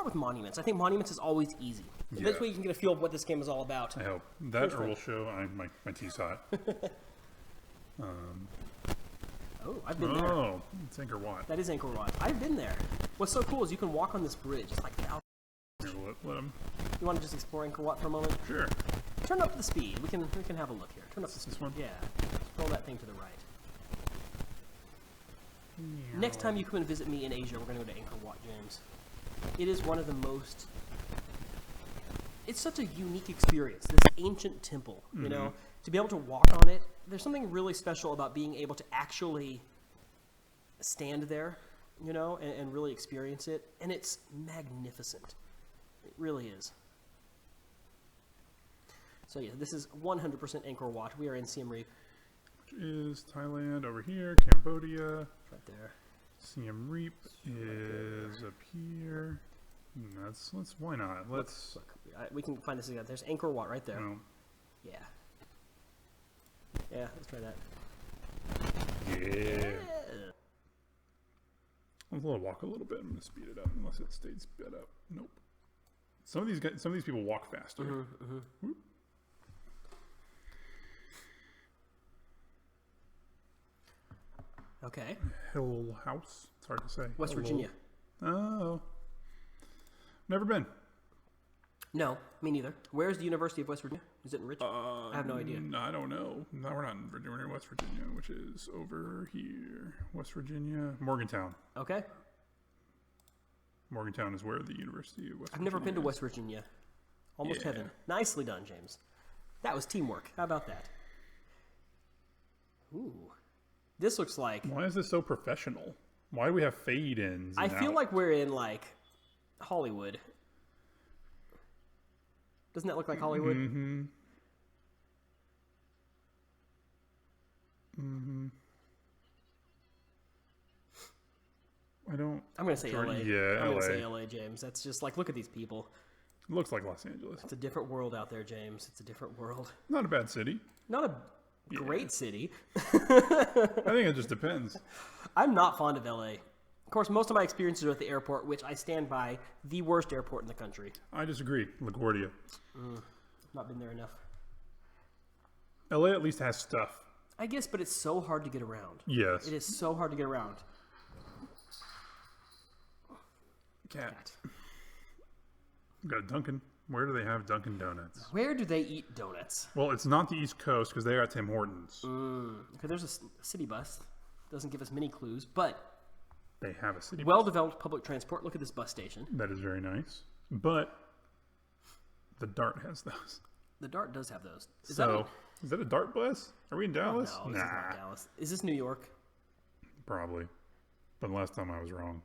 start with monuments. I think monuments is always easy. Yeah. This way you can get a feel of what this game is all about. I hope. That or we'll show my tea's hot. Oh, I've been there. Oh, it's Angkor Wat. That is Angkor Wat. I've been there. What's so cool is you can walk on this bridge. It's like Here, let him. You want to just explore Angkor Wat for a moment? Sure. Turn up the speed. We can have a look here. Turn up the speed. This one? Yeah. Scroll that thing to the right. Next time you come and visit me in Asia, we're going to go to Angkor Wat, James. It is one of the most... It's such a unique experience, this ancient temple, you know? To be able to walk on it, there's something really special about being able to actually stand there, you know, and really experience it. And it's magnificent. It really is. So yeah, this is 100% Angkor Wat. We are in Siem Reap. Which is Thailand over here, Cambodia. Right there. Siem Reap is up here. Let's why not? Let's Look, we can find this again. There's Angkor Wat right there. well, Yeah. Yeah, let's try that. yeah. Let's let it walk a little bit. I'm gonna speed it up unless it stays sped up. Nope. Some of these people walk faster. Whoop. Okay. Hill House. It's hard to say. West Virginia. Oh. Never been. No, me neither. Where's the University of West Virginia? Is it in Richmond? I have no idea. I don't know. No, we're not in Virginia. We're in West Virginia, which is over here. West Virginia. Morgantown. Okay. Morgantown is where the University of West Virginia I've never been to is. West Virginia. Almost Yeah. heaven. Nicely done, James. That was teamwork. How about that? Ooh. This looks like... Why is this so professional? Why do we have fade-ins? I feel like we're in, like, Hollywood. Doesn't that look like Hollywood? Mm-hmm. Mm-hmm. I don't... I'm going to say LA. Yeah, I'm going LA. to say LA, James. That's just like, look at these people. Looks like Los Angeles. It's a different world out there, James. It's a different world. Not a bad city. Not a great city. I think it just depends. I'm not fond of LA. Of course, most of my experiences are at the airport, which I stand by the worst airport in the country. I disagree. LaGuardia. Not been there enough. LA at least has stuff. I guess, but it's so hard to get around. Yes. It is so hard to get around. Cat. Got a Dunkin'. Where do they have Dunkin' Donuts? Where do they eat donuts? Well, it's not the East Coast because they got Tim Hortons. Okay, there's a city bus. Doesn't give us many clues, but They have a city. well-developed public transport. Look at this bus station. That is very nice. But the Dart has those. The Dart does have those. Is that a Dart bus? Are we in Dallas? No, this is not Dallas. Is this New York? Probably. But last time I was wrong.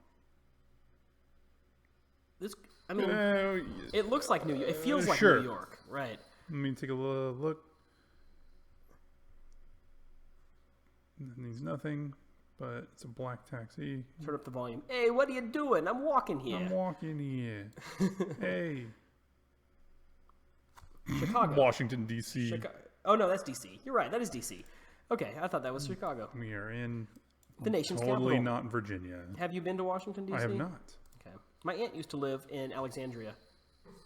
This, I mean, Uh, it looks like New York. It feels like sure. New York, right? Let me take a look. It needs nothing, but it's a black taxi. Turn up the volume. Hey, what are you doing? I'm walking here. I'm walking here. Hey. Chicago. Washington, D.C. Chicago. Oh, no, that's D.C. You're right. That is D.C. Okay, I thought that was Chicago. We are in The nation's totally capital. not Virginia. Have you been to Washington, D.C.? I have not. Okay. My aunt used to live in Alexandria.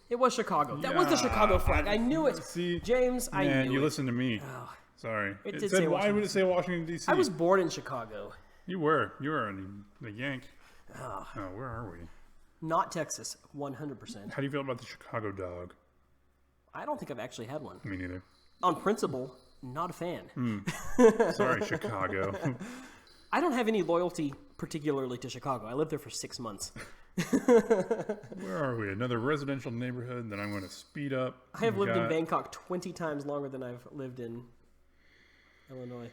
It was Chicago. That was the Chicago flag. I knew it. See, James, I man, knew you it. listen to me. Oh, Sorry. It It did said, say why Washington. would it say Washington, D.C.? I was born in Chicago. You were a Yank. Oh, Oh, where are we? not Texas, 100%. How do you feel about the Chicago dog? I don't think I've actually had one. Me neither. On principle, not a fan. Sorry, Chicago. I don't have any loyalty particularly to Chicago. I lived there for 6 months. Where are we? Another residential neighborhood that I'm going to speed up. I have lived in Got- Bangkok 20 times longer than I've lived in Illinois.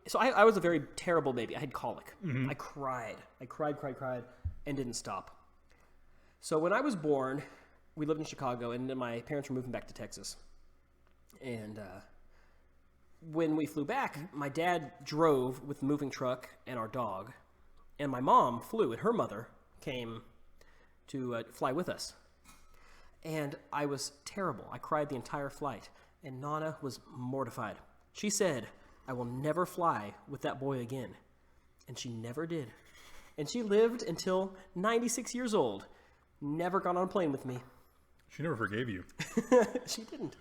So I was a very terrible baby. I had colic. I cried. I cried, and didn't stop. So when I was born, we lived in Chicago, and then my parents were moving back to Texas. And when we flew back, my dad drove with the moving truck and our dog, and my mom flew, and her mother came to fly with us. And I was terrible. I cried the entire flight, and Nana was mortified. She said, "I will never fly with that boy again." And she never did. And she lived until 96 years old. Never got on a plane with me. She never forgave you. She didn't.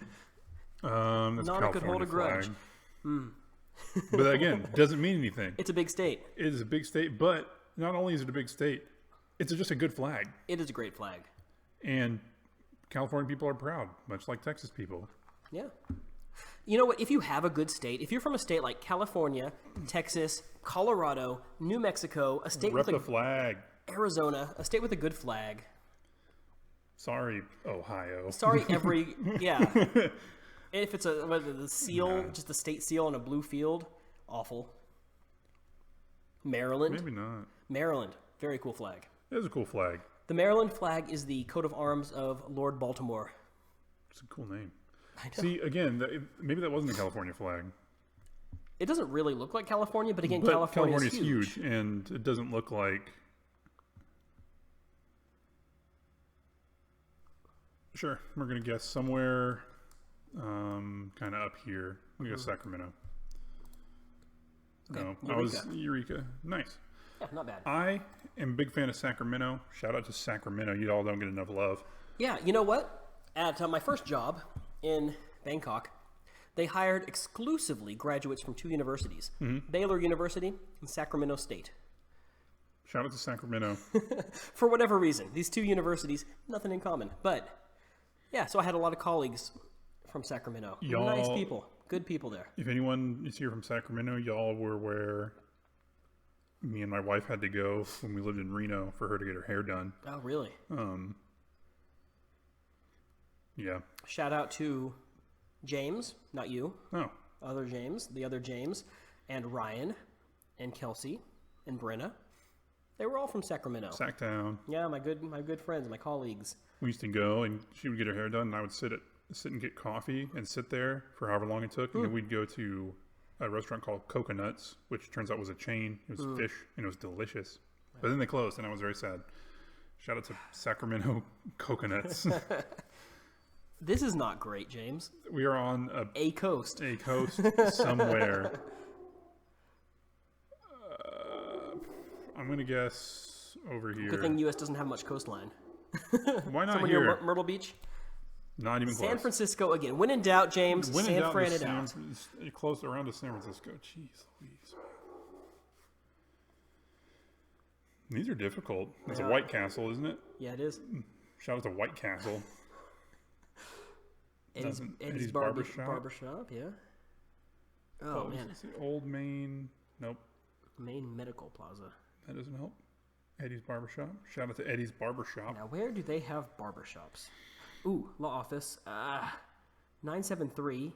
That's Nana could hold a grudge. But again, doesn't mean anything. It's a big state. It is a big state, but not only is it a big state, it's just a good flag. It is a great flag. And California people are proud, much like Texas people. Yeah. You know what? If you have a good state, if you're from a state like California, Texas, Colorado, New Mexico, a state Rep with the flag. Arizona, a state with a good flag. Sorry, Ohio. Sorry, yeah. If it's the seal, just the state seal on a blue field, awful. Maryland. Maybe not. Maryland, very cool flag. It is a cool flag. The Maryland flag is the coat of arms of Lord Baltimore. It's a cool name. I know. See, again, maybe that wasn't a California flag. It doesn't really look like California, but again, But California's huge, and it doesn't look like... Sure, we're going to guess somewhere kind of up here. I'm going to go Sacramento. Okay. No, I was Eureka. Nice. Yeah, not bad. I am a big fan of Sacramento. Shout out to Sacramento. You all don't get enough love. Yeah, you know what? At my first job in Bangkok, they hired exclusively graduates from two universities, Baylor University and Sacramento State. Shout out to Sacramento. For whatever reason, these two universities, nothing in common. But, yeah, so I had a lot of colleagues from Sacramento. Nice people. Good people there. If anyone is here from Sacramento, y'all were where me and my wife had to go when we lived in Reno for her to get her hair done. Oh, really? Yeah. Shout out to James, not you. Oh. Other James, the other James, and Ryan, and Kelsey, and Brenna. They were all from Sacramento. Sacktown. Yeah, my good friends, my colleagues. We used to go, and she would get her hair done, and I would sit and get coffee and sit there for however long it took, and then we'd go to a restaurant called Coconuts, which turns out was a chain. It was fish, and it was delicious. But then they closed, and I was very sad. Shout out to Sacramento Coconuts. This is not great, James. We are on a coast. A coast somewhere. I'm going to guess over here. Good thing U.S. doesn't have much coastline. Why not Somewhere here? near Myrtle Beach? Not even close. San Francisco again. When in doubt, James, San Fran it out. Close around to San Francisco. Jeez Louise. These are difficult. It's a White Castle, isn't it? Yeah, it is. Shout out to White Castle. Eddie's Barbershop, yeah. Oh, man. It's the Old Main. Nope. Main Medical Plaza. That doesn't help. Eddie's Barbershop. Shout out to Eddie's Barbershop. Now, where do they have barbershops? Ooh, law office. 973.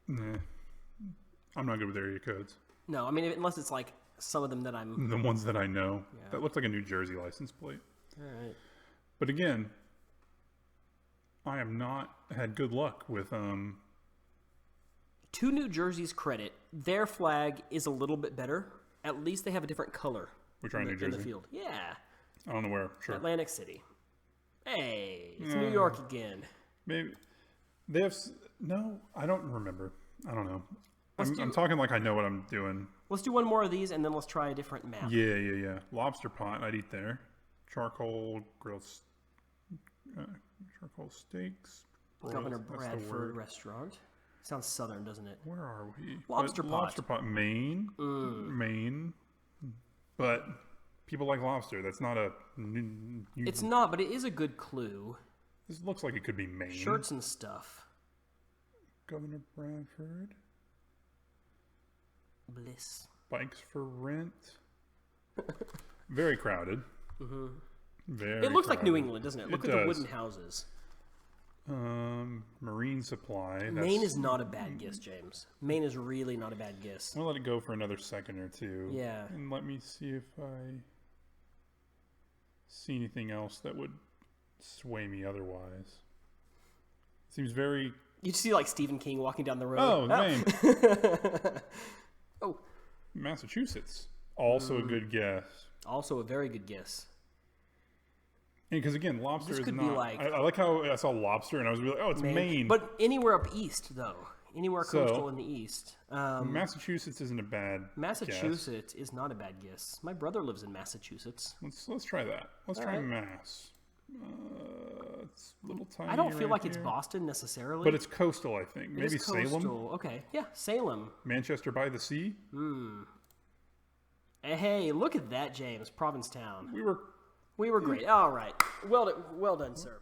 Nah. I'm not good with area codes. No, I mean, unless it's like some of them that I'm... The ones that I know. Yeah. That looks like a New Jersey license plate. All right. But again, I have not had good luck with... To New Jersey's credit, their flag is a little bit better. At least they have a different color. We're trying New Jersey. In the field. Yeah. I don't know where. Sure. Atlantic City. Hey, it's New York again. Maybe they have. No, I don't remember. I don't know. I'm talking like I know what I'm doing. Let's do one more of these, and then let's try a different map. Yeah. Lobster pot. I'd eat there. Charcoal grilled. Charcoal steaks. Governor Bradford Restaurant. Sounds southern, doesn't it? Where are we? Lobster pot. Lobster pot, Maine. Maine. But people like lobster. That's not a... It's not, but it is a good clue. This looks like it could be Maine. Shirts and stuff. Governor Bradford. Bliss. Bikes for rent. Very crowded. Mm-hmm. Very It looks crowded. like New England, doesn't it? Look at does. the wooden houses. Marine supply. Maine is not a bad guess, James. Maine is really not a bad guess. I'm going to let it go for another second or two. Yeah. And let me see if I see anything else that would sway me otherwise. Seems very... You see like Stephen King walking down the road. Oh, Maine. Oh. Massachusetts. Also a good guess. Also a very good guess. Because again, lobster This is could not... be like... I like how I saw lobster and I was really like, oh, it's Maine. But anywhere up east, though. Anywhere coastal in the east. Massachusetts isn't a bad Massachusetts is not a bad guess. My brother lives in Massachusetts. Let's try that. Let's try Mass. It's a little tiny. I don't feel like here. it's Boston necessarily. But it's coastal, I think. Maybe coastal. Salem? Okay, yeah, Salem. Manchester by the Sea? Hey, look at that, James. Provincetown. We were great. All right. Well done, sir.